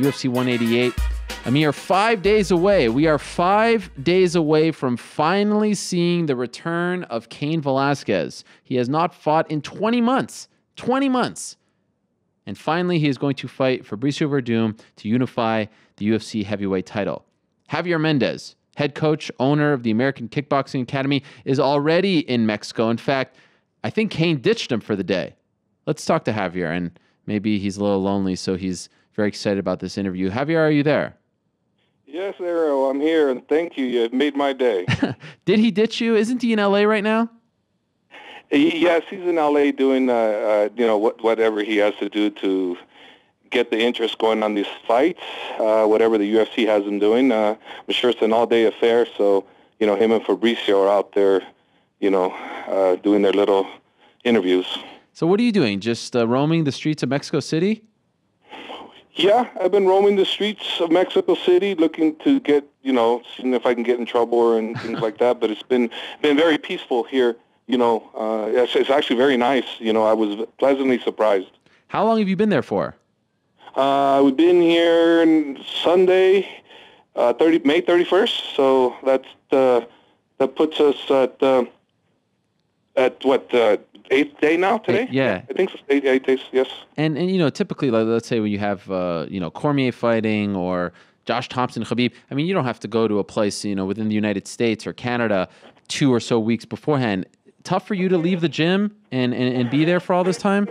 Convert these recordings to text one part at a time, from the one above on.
UFC 188. A mere 5 days away. We are 5 days away from finally seeing the return of Cain Velasquez. He has not fought in 20 months. 20 months. And finally, he is going to fight Fabricio Werdum to unify the UFC heavyweight title. Javier Mendez, head coach, owner of the American Kickboxing Academy, is already in Mexico. In fact, I think Cain ditched him for the day. Let's talk to Javier, and maybe he's a little lonely, so he's very excited about this interview. Javier, are you there? Yes, Ariel, I'm here, and thank you. You've made my day. Did he ditch you? Isn't he in L.A. right now? Yes, he's in L.A. doing, whatever he has to do to get the interest going on these fights, whatever the UFC has him doing. I'm sure it's an all-day affair, so, him and Fabricio are out there, doing their little interviews. So what are you doing? Just roaming the streets of Mexico City? Yeah, I've been roaming the streets of Mexico City looking to get, seeing if I can get in trouble and things like that. But it's been very peaceful here. It's actually very nice. I was pleasantly surprised. How long have you been there for? We've been here on Sunday, May 31st. So that puts us at what, 8th day now today? Yeah. I think so. 8 days, yes. And typically, let's say when you have, Cormier fighting or Josh Thompson, Khabib, you don't have to go to a place, within the United States or Canada 2 or so weeks beforehand. Tough for you to leave the gym and be there for all this time?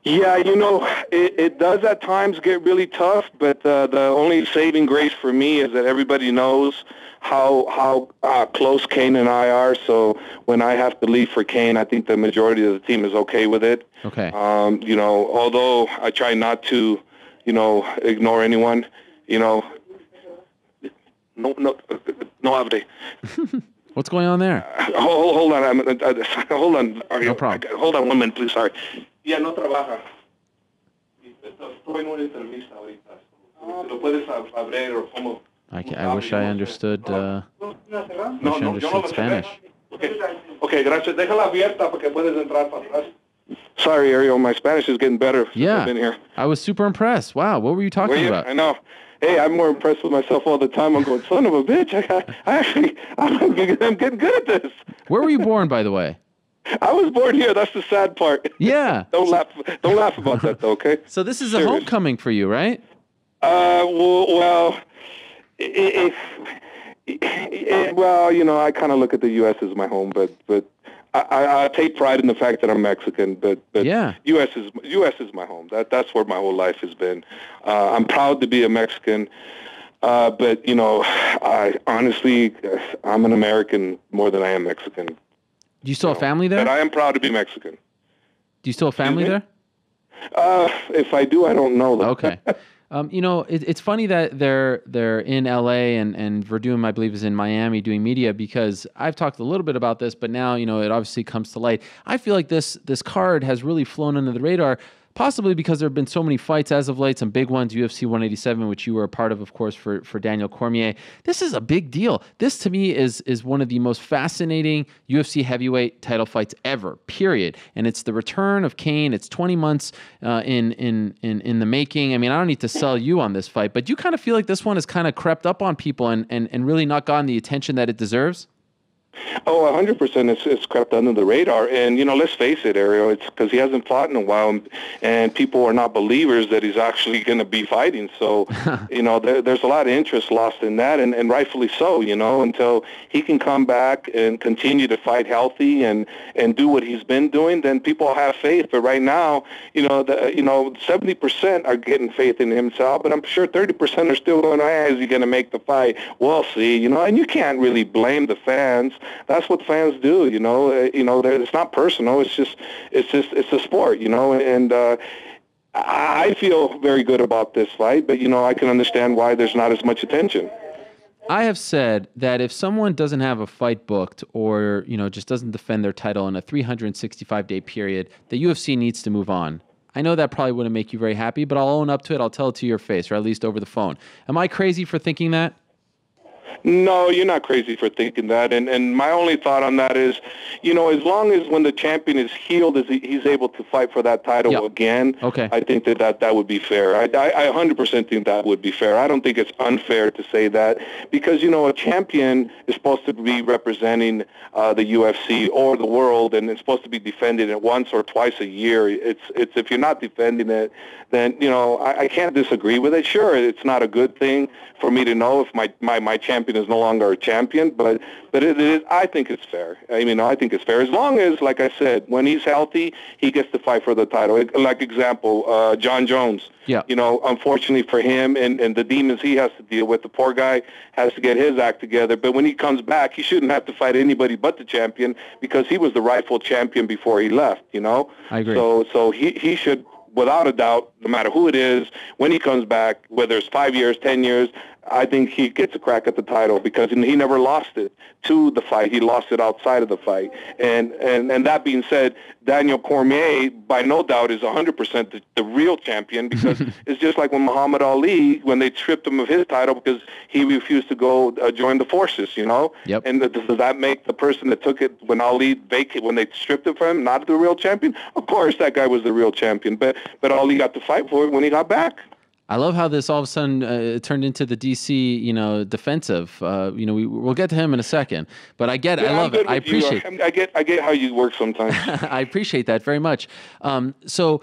Yeah, it does at times get really tough, but the only saving grace for me is that everybody knows how close Cain and I are. So when I have to leave for Cain, I think the majority of the team is okay with it. Okay. Although I try not to, ignore anyone, no update. What's going on there? Hold on. Hold on. No problem. Hold on 1 minute, please. Sorry. Yeah, no trabaja. Estoy en una entrevista ahorita. ¿Lo puedes abrir o cómo? I wish I understood. Spanish. Okay, gracias. Déjala abierta porque puedes entrar para atrás. Sorry, Ariel. My Spanish is getting better since I've been here. I was super impressed. Wow, what were you talking about? I know. Hey, I'm more impressed with myself all the time. I'm going, son of a bitch. I'm getting good at this. Where were you born, by the way? I was born here. That's the sad part. Yeah. Don't laugh about that, though, okay? So this is a homecoming for you, right? Well, I kind of look at the U.S. as my home, but I take pride in the fact that I'm Mexican. But yeah. U.S. is my home. That's where my whole life has been. I'm proud to be a Mexican, but I honestly, I'm an American more than I am Mexican. Do you still have family there? But I am proud to be Mexican. Do you still have family there? If I do, I don't know them. Okay. It's funny that they're in LA and Werdum, I believe, is in Miami doing media, because I've talked a little bit about this, but now, it obviously comes to light. I feel like this card has really flown under the radar, possibly because there have been so many fights as of late, some big ones, UFC 187, which you were a part of course, for Daniel Cormier. This is a big deal. This, to me, is one of the most fascinating UFC heavyweight title fights ever, period. And it's the return of Cain. It's 20 months in the making. I don't need to sell you on this fight, but you kind of feel like this one has kind of crept up on people and really not gotten the attention that it deserves? Oh, 100%. It's crept under the radar. And, let's face it, Ariel, it's because he hasn't fought in a while, and people are not believers that he's actually going to be fighting. So, there's a lot of interest lost in that, and rightfully so, until he can come back and continue to fight healthy and do what he's been doing, then people have faith. But right now, 70% are getting faith in himself, but I'm sure 30% are still going, is he going to make the fight? We'll see, and you can't really blame the fans. That's what fans do, it's not personal. It's a sport, and I feel very good about this fight, but, I can understand why there's not as much attention. I have said that if someone doesn't have a fight booked or, just doesn't defend their title in a 365-day period, the UFC needs to move on. I know that probably wouldn't make you very happy, but I'll own up to it. I'll tell it to your face, or at least over the phone. Am I crazy for thinking that? No, you're not crazy for thinking that. And my only thought on that is, you know, as long as when the champion is healed, he's able to fight for that title again, I think that would be fair. I 100% think that would be fair. I don't think it's unfair to say that because, you know, a champion is supposed to be representing the UFC or the world, and it's supposed to be defending it once or twice a year. It's if you're not defending it, then, you know, I can't disagree with it. Sure, it's not a good thing for me to know if my champion is no longer a champion, but it is. I think it's fair. I mean, I think it's fair as long as, like I said, when he's healthy, he gets to fight for the title. Like example, John Jones. Yeah. You know, unfortunately for him and the demons he has to deal with, the poor guy has to get his act together. But when he comes back, he shouldn't have to fight anybody but the champion because he was the rightful champion before he left. You know. I agree. So he should, without a doubt, no matter who it is, when he comes back, whether it's 5 years, 10 years, I think he gets a crack at the title because he never lost it to the fight. He lost it outside of the fight. And that being said, Daniel Cormier, by no doubt, is 100% the real champion because it's just like when Muhammad Ali, when they stripped him of his title because he refused to go join the forces, you know? Yep. And does that make the person that took it when Ali when they stripped it from him, not the real champion? Of course, that guy was the real champion, but Ali got to fight for it when he got back. I love how this all of a sudden turned into the DC, you know, defensive. You know, we'll get to him in a second, but I get it. I love it. I appreciate it. I get how you work sometimes. I appreciate that very much. So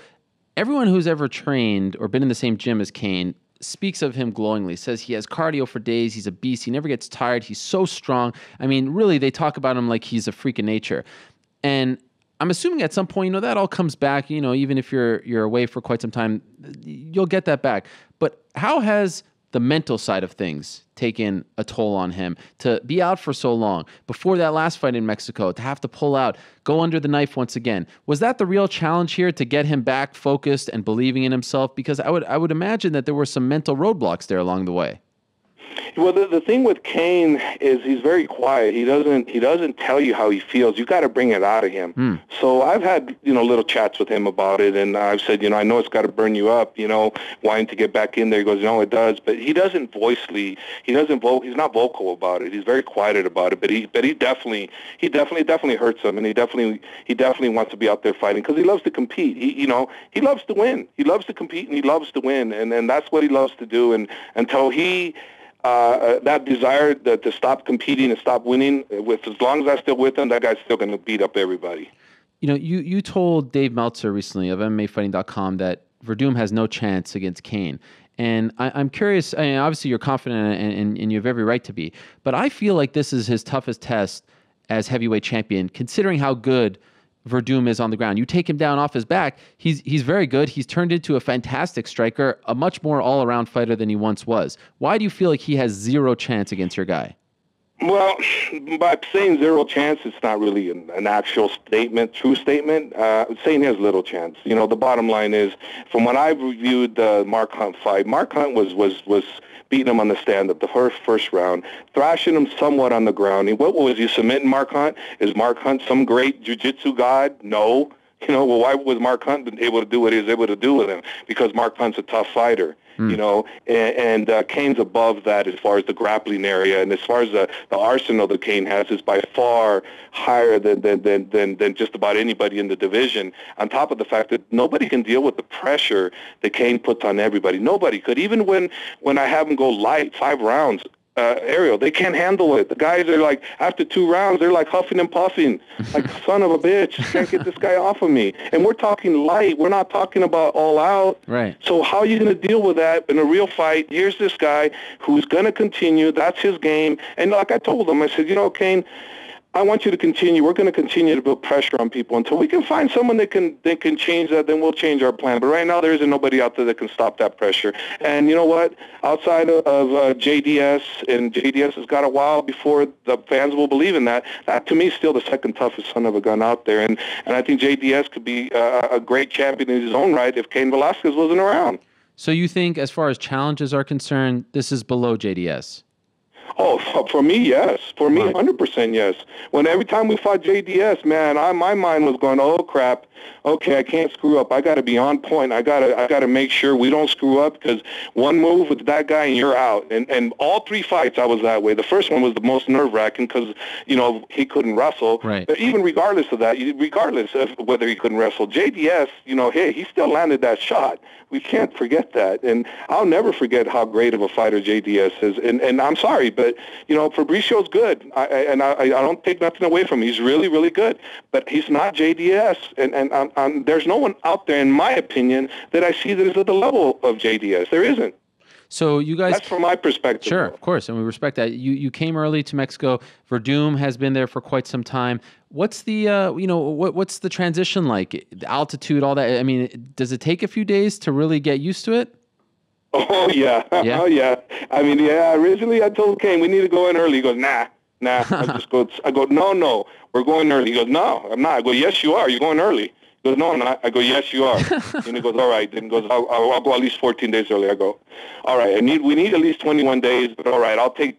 everyone who's ever trained or been in the same gym as Cain speaks of him glowingly, says he has cardio for days. He's a beast. He never gets tired. He's so strong. I mean, really, they talk about him like he's a freak of nature. And I'm assuming at some point, you know, that all comes back, you know, even if you're away for quite some time, you'll get that back. But how has the mental side of things taken a toll on him to be out for so long? Before that last fight in Mexico, to have to pull out, go under the knife once again. Was that the real challenge here to get him back focused and believing in himself? Because I would imagine that there were some mental roadblocks there along the way. Well, the thing with Cain is he's very quiet. He doesn't tell you how he feels. You got to bring it out of him. So I've had, you know, little chats with him about it, and I've said, you know, I know it's got to burn you up, you know, wanting to get back in there. He goes, no, it does, but he doesn't he's not vocal about it. He's very quiet about it, but he definitely hurts him, and he definitely wants to be out there fighting because he loves to compete. He loves to win. He loves to compete and he loves to win, and that's what he loves to do. And until he that desire to stop competing and stop winning, as long as that's still with him, that guy's still going to beat up everybody. You know, you told Dave Meltzer recently of MMAfighting.com that Werdum has no chance against Cain. And I'm curious, I mean, obviously you're confident and you have every right to be, but I feel like this is his toughest test as heavyweight champion, considering how good Werdum is on the ground. You take him down off his back, he's very good. He's turned into a fantastic striker, a much more all-around fighter than he once was. Why do you feel like he has zero chance against your guy? Well, by saying zero chance, it's not really an actual statement, true statement. Saying he has little chance. You know, the bottom line is, from when I reviewed the Mark Hunt fight, Mark Hunt was beating him on the stand-up the first round, thrashing him somewhat on the ground. What was he submitting Mark Hunt? Is Mark Hunt some great jiu-jitsu god? No. You know, well, why was Mark Hunt able to do what he was able to do with him? Because Mark Hunt's a tough fighter, you know, and Cain's above that as far as the grappling area, and as far as the arsenal that Cain has is by far higher than just about anybody in the division. On top of the fact that nobody can deal with the pressure that Cain puts on everybody. Nobody could. Even when I have him go light 5 rounds, Ariel, they can't handle it. The guys are like, after 2 rounds, they're like huffing and puffing, like, son of a bitch, can't get this guy off of me. And we're talking light. We're not talking about all out. Right. So how are you going to deal with that in a real fight? Here's this guy who's going to continue. That's his game. And like I told him, I said, you know, Cain, I want you to continue. We're going to continue to build pressure on people until we can find someone that can change that. Then we'll change our plan. But right now, there isn't nobody out there that can stop that pressure. And you know what? Outside of JDS, and JDS has got a while before the fans will believe in that. That to me is still the second toughest son of a gun out there. And I think JDS could be a great champion in his own right if Cain Velasquez wasn't around. So you think, as far as challenges are concerned, this is below JDS? Oh, for me, yes. For me, Right. 100% yes. When every time we fought JDS, man, my mind was going, oh crap. Okay, I can't screw up. I got to be on point. I gotta make sure we don't screw up, because one move with that guy and you're out. And all 3 fights I was that way. The first one was the most nerve-wracking because, he couldn't wrestle. Right. But even regardless of that, regardless of whether he couldn't wrestle, JDS, hey, he still landed that shot. We can't forget that. And I'll never forget how great of a fighter JDS is. And I'm sorry, but, Fabricio's good. I don't take nothing away from him. He's really, really good. But he's not JDS. And there's no one out there, in my opinion, that I see that is at the level of JDS. There isn't. So you guys, that's from my perspective. Sure, though. of course, and we respect that. You came early to Mexico. Werdum has been there for quite some time. What's the what's the transition like? The altitude, all that. I mean, does it take a few days to really get used to it? Oh yeah, Yeah? oh yeah. I mean, originally I told Cain we need to go in early. He goes, nah. I go, no, we're going early. He goes, no, I'm not. I go, yes, you are. You're going early. He goes, no, I'm not. I go, yes, you are. And he goes, all right. Then he goes, I'll go at least 14 days early. I go, all right. We need at least 21 days, but all right, I'll take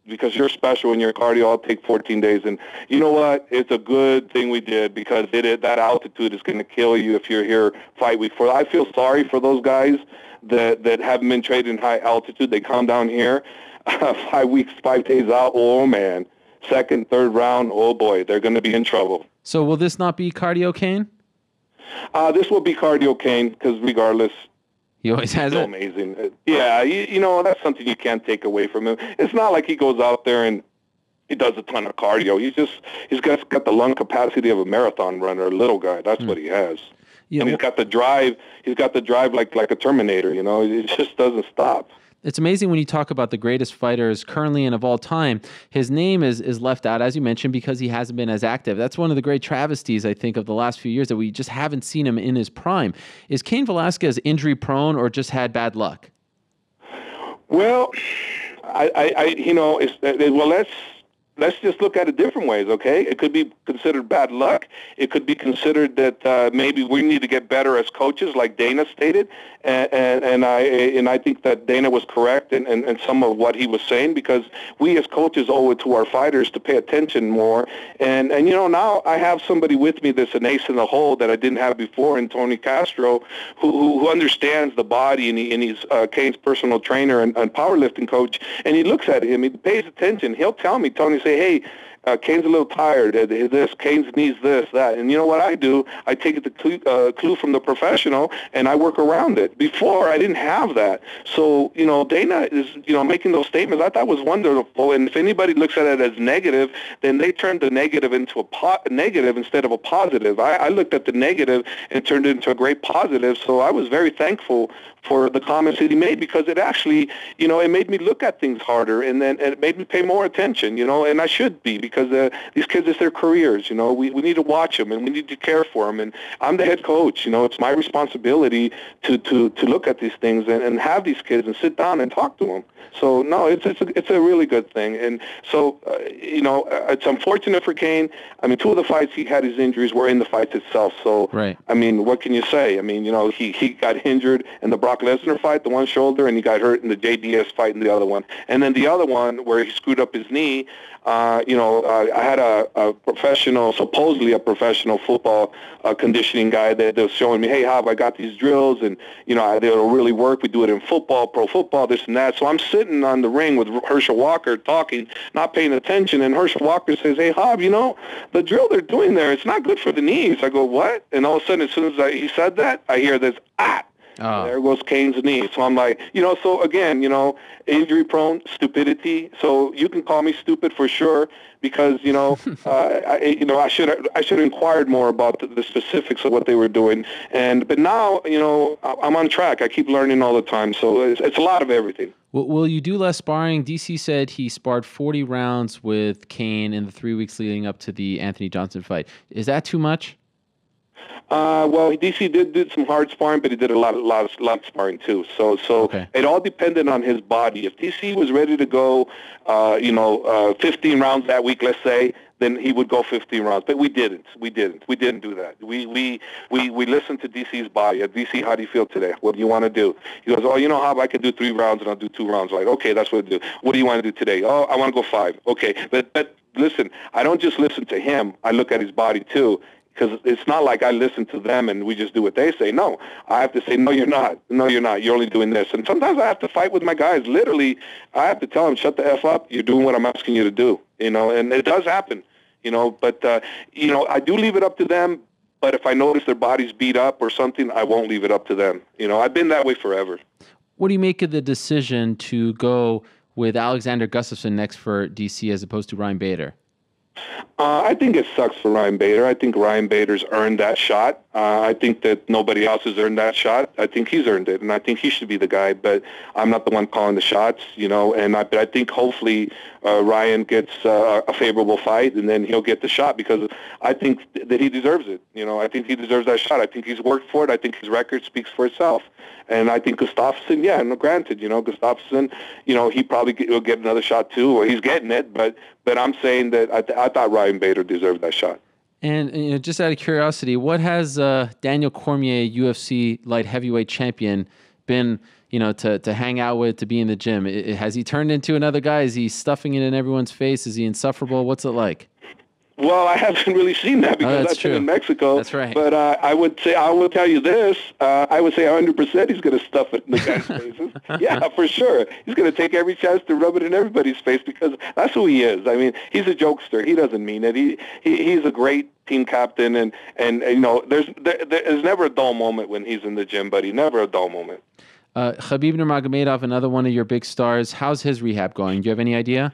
because you're special in your cardio. I'll take 14 days. And you know what? It's a good thing we did, because that altitude is going to kill you if you're here fight week 4. I feel sorry for those guys that haven't been trained in high altitude. They come down here 5 weeks, 5 days out. Oh man, second, third round. Oh boy, they're going to be in trouble. So will this not be cardio Cain? This will be cardio Cain, because regardless, He always has still it. amazing. Yeah, that's something you can't take away from him. It's not like he goes out there and he does a ton of cardio. He's got the lung capacity of a marathon runner, a little guy. That's what he has. Yeah, and he's got the drive. He's got the drive like a Terminator. It just doesn't stop. It's amazing when you talk about the greatest fighters currently and of all time. His name is left out, as you mentioned, because he hasn't been as active. That's one of the great travesties, I think, of the last few years, that we just haven't seen him in his prime. Is Cain Velasquez injury prone or just had bad luck? Well, let's just look at it different ways, okay? It could be considered bad luck. It could be considered that maybe we need to get better as coaches, like Dana stated, and I think that Dana was correct in some of what he was saying, because we as coaches owe it to our fighters to pay attention more. And now I have somebody with me that's an ace in the hole that I didn't have before, in Tony Castro, who understands the body, and he's Cain's personal trainer and powerlifting coach, and he looks at him, he pays attention. He'll tell me, Tony, say, hey, Cain's a little tired. This, Cain's needs this, that. And you know what I do? I take the clue from the professional, and I work around it. Before, I didn't have that. So, Dana is, making those statements. I thought was wonderful. And if anybody looks at it as negative, then they turn the negative into a negative instead of a positive. I looked at the negative and turned it into a great positive. So I was very thankful for the comments that he made, because it actually, it made me look at things harder, and then it made me pay more attention, and I should be, because these kids, it's their careers, we need to watch them, and we need to care for them, and I'm the head coach, it's my responsibility to look at these things and have these kids and sit down and talk to them. So no, it's a really good thing. And so it's unfortunate for Cain. I mean, 2 of the fights he had, his injuries were in the fights itself. So right. I mean, what can you say? I mean, he got injured in the Brock Lesnar fight, the one shoulder, and he got hurt in the JDS fight in the other one. And then the other one where he screwed up his knee, I had a professional, supposedly a professional football conditioning guy that was showing me, hey, Jav, I got these drills, and, they'll really work. We do it in football, pro football, this and that. So I'm sitting on the ring with Herschel Walker talking, not paying attention, and Herschel Walker says, hey, Jav, the drill they're doing there, it's not good for the knees. I go, what? And all of a sudden, as soon as he said that, I hear this, Oh. There goes Cain's knee. So I'm like, so again, injury prone, stupidity. So you can call me stupid for sure, because, I should have inquired more about the specifics of what they were doing. But now, I'm on track. I keep learning all the time. So it's a lot of everything. Will you do less sparring? DC said he sparred 40 rounds with Cain in the 3 weeks leading up to the Anthony Johnson fight. Is that too much? Well, DC did some hard sparring, but he did a lot of sparring too. So okay. It all depended on his body. If DC was ready to go, 15 rounds that week, let's say, then he would go 15 rounds. But we didn't. We didn't do that. We listened to DC's body. DC, how do you feel today? What do you want to do? He goes, oh, you know how I can do 3 rounds and I'll do 2 rounds. Like, okay, that's what I do. What do you want to do today? Oh, I want to go 5. Okay, but listen, I don't just listen to him. I look at his body too. Because it's not like I listen to them and we just do what they say. No, I have to say, no, you're not. No, you're not. You're only doing this. And sometimes I have to fight with my guys. Literally, I have to tell them, shut the F up. You're doing what I'm asking you to do, and it does happen, But, I do leave it up to them. But if I notice their body's beat up or something, I won't leave it up to them. I've been that way forever. What do you make of the decision to go with Alexander Gustafsson next for DC as opposed to Ryan Bader? I think it sucks for Ryan Bader. I think Ryan Bader's earned that shot. I think that nobody else has earned that shot. I think he's earned it, and I think he should be the guy. But I'm not the one calling the shots, But I think hopefully Ryan gets a favorable fight, and then he'll get the shot because I think that he deserves it. I think he deserves that shot. I think he's worked for it. I think his record speaks for itself. And I think Gustafsson, granted, Gustafsson, he probably will get another shot too, or he's getting it. But I'm saying that I thought Ryan Bader deserved that shot. And just out of curiosity, what has Daniel Cormier, UFC light heavyweight champion, been to hang out with, to be in the gym? Has he turned into another guy? Is he stuffing it in everyone's face? Is he insufferable? What's it like? Well, I haven't really seen that because I've been in Mexico. That's right. But I will tell you this. I would say 100% he's going to stuff it in the guy's faces. Yeah, for sure. He's going to take every chance to rub it in everybody's face because that's who he is. I mean, he's a jokester. He doesn't mean it. He's a great team captain, and there's never a dull moment when he's in the gym, buddy. Never a dull moment. Khabib Nurmagomedov, another one of your big stars. How's his rehab going? Do you have any idea?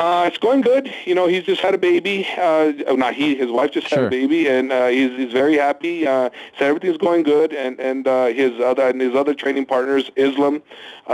It's going good. He's just had a baby. His wife just had a baby, and he's very happy. So everything's going good, and his other training partners, Islam,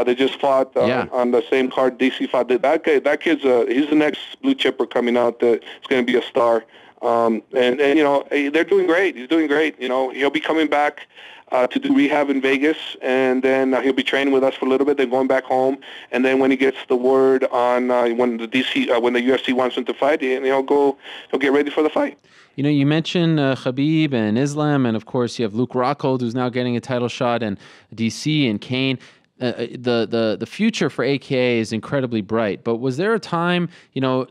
they just fought on the same card DC fought. That kid's he's the next blue chipper coming out. That's going to be a star. And they're doing great. He's doing great. He'll be coming back to do rehab in Vegas, and then he'll be training with us for a little bit, then going back home, and then when he gets the word on when the UFC wants him to fight, he'll get ready for the fight. You mentioned Khabib and Islam, and of course you have Luke Rockhold, who's now getting a title shot, and DC and Cain. The future for AKA is incredibly bright. But was there a time,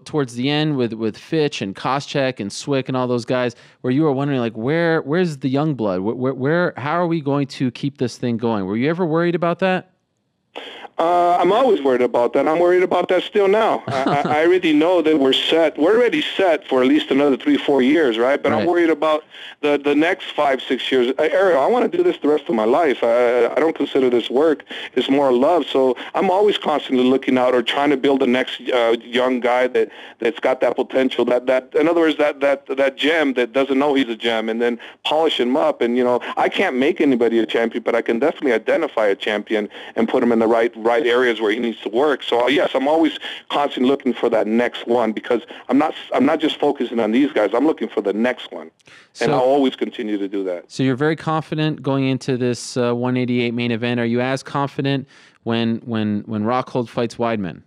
towards the end with Fitch and Koscheck and Swick and all those guys, where you were wondering, like, where's the Youngblood? How are we going to keep this thing going? Were you ever worried about that? I'm always worried about that. I'm worried about that still now. I already know that we're set. We're already set for at least another 3-4 years, right? But I'm worried about the next 5-6 years. Ariel, I want to do this the rest of my life. I don't consider this work. It's more love. So I'm always constantly looking out or trying to build the next young guy that's got that potential. That in other words, that gem that doesn't know he's a gem, and then polish him up. And I can't make anybody a champion, but I can definitely identify a champion and put him in the right areas where he needs to work. So yes, I'm always constantly looking for that next one because I'm not just focusing on these guys. I'm looking for the next one, and I'll always continue to do that. So you're very confident going into this 188 main event. Are you as confident when Rockhold fights Weidman?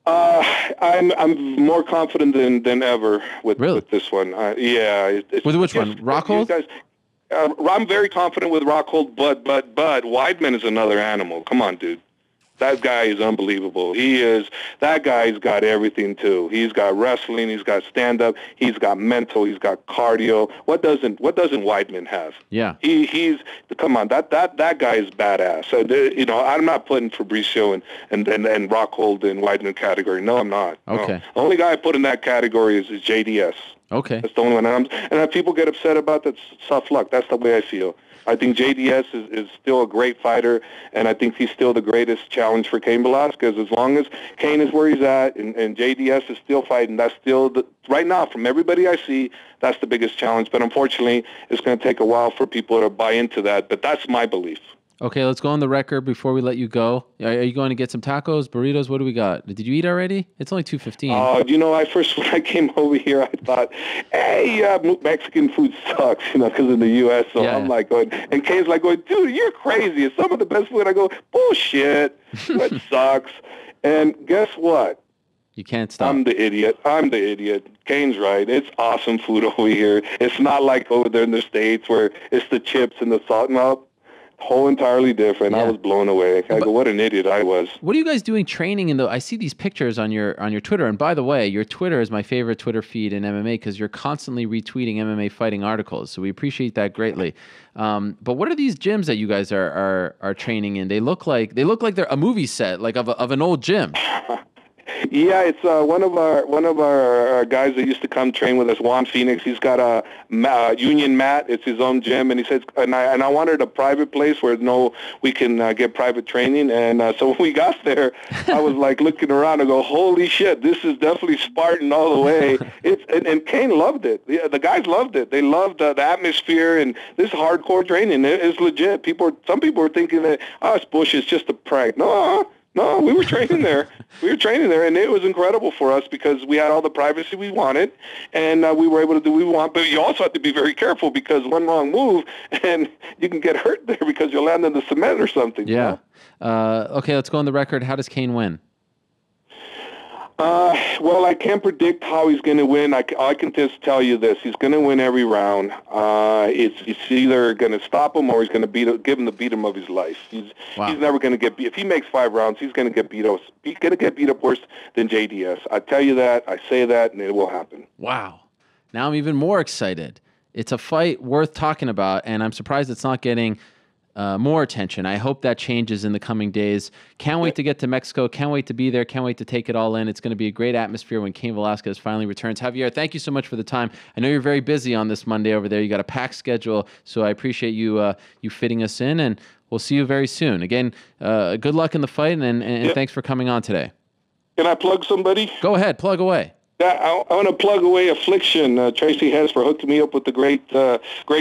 I'm more confident than ever with this one. With which one? Rockhold? Guys, I'm very confident with Rockhold, but Weidman is another animal. Come on, dude. That guy is unbelievable. That guy's got everything too. He's got wrestling, he's got stand-up, he's got mental, he's got cardio. What doesn't Weidman have? Yeah. Come on, that guy is badass. So, I'm not putting Fabricio and Rockhold in Weidman category. No, I'm not. Okay. No. The only guy I put in that category is JDS. Okay. That's the only one. And if people get upset about that, tough luck. That's the way I feel. I think JDS is still a great fighter, and I think he's still the greatest challenge for Cain Velasquez. As long as Cain is where he's at and JDS is still fighting, that's still, right now, from everybody I see, that's the biggest challenge. But unfortunately, it's going to take a while for people to buy into that. But that's my belief. Okay, let's go on the record before we let you go. Are you going to get some tacos, burritos? What do we got? Did you eat already? It's only 2:15. When I came over here, I thought, hey, Mexican food sucks, because in the U.S., so I'm like going, and Kay's like going, dude, you're crazy. It's some of the best food. I go, bullshit. That sucks. And guess what? You can't stop. I'm the idiot. Cain's right. It's awesome food over here. It's not like over there in the States where it's the chips and the salt. No, whole entirely different. I was blown away. I go, what an idiot I was. What are you guys doing training in I see these pictures on your Twitter. And by the way, your Twitter is my favorite Twitter feed in MMA because you're constantly retweeting MMA fighting articles. So we appreciate that greatly. But what are these gyms that you guys are training in? They look like they're a movie set, like of an old gym. Yeah, it's one of our guys that used to come train with us, Juan Phoenix. He's got a union mat. It's his own gym, and he says, and I wanted a private place where we can get private training. And so when we got there, I was like looking around and go, holy shit, this is definitely Spartan all the way. And Cain loved it. The guys loved it. They loved the atmosphere, and this hardcore training. It's legit. Some people were thinking that it's bullshit, it's just a prank. No, we were training there. And it was incredible for us because we had all the privacy we wanted, and we were able to do what we want. But you also have to be very careful because one wrong move, and you can get hurt there because you'll land in the cement or something. Yeah. Okay, let's go on the record. How does Cain win? Well, I can't predict how he's going to win. I can just tell you this: he's going to win every round. It's either going to stop him or he's going to give him the beat him of his life. He's never going to get beat. If he makes 5 rounds, he's going to get beat up. He's going to get beat up worse than JDS. I tell you that. I say that, and it will happen. Wow! Now I'm even more excited. It's a fight worth talking about, and I'm surprised it's not getting more attention. I hope that changes in the coming days. Can't wait to get to Mexico. Can't wait to be there. Can't wait to take it all in. It's going to be a great atmosphere when Cain Velasquez finally returns. Javier, thank you so much for the time. I know you're very busy on this Monday over there. You got a packed schedule, so I appreciate you fitting us in, and we'll see you very soon. Again, good luck in the fight, and thanks for coming on today. Can I plug somebody? Go ahead, plug away. I want to plug away Affliction. Tracy Hess for hooking me up with the great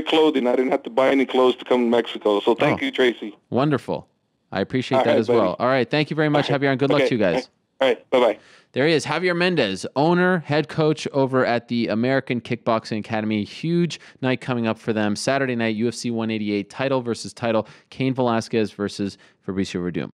clothing. I didn't have to buy any clothes to come to Mexico. So thank you, Tracy. Wonderful. I appreciate that as well. All right. Thank you very much, Javier, and good luck to you guys. All right. Bye-bye. There he is, Javier Mendez, owner, head coach over at the American Kickboxing Academy. Huge night coming up for them. Saturday night, UFC 188, title versus title. Cain Velasquez versus Fabricio Werdum.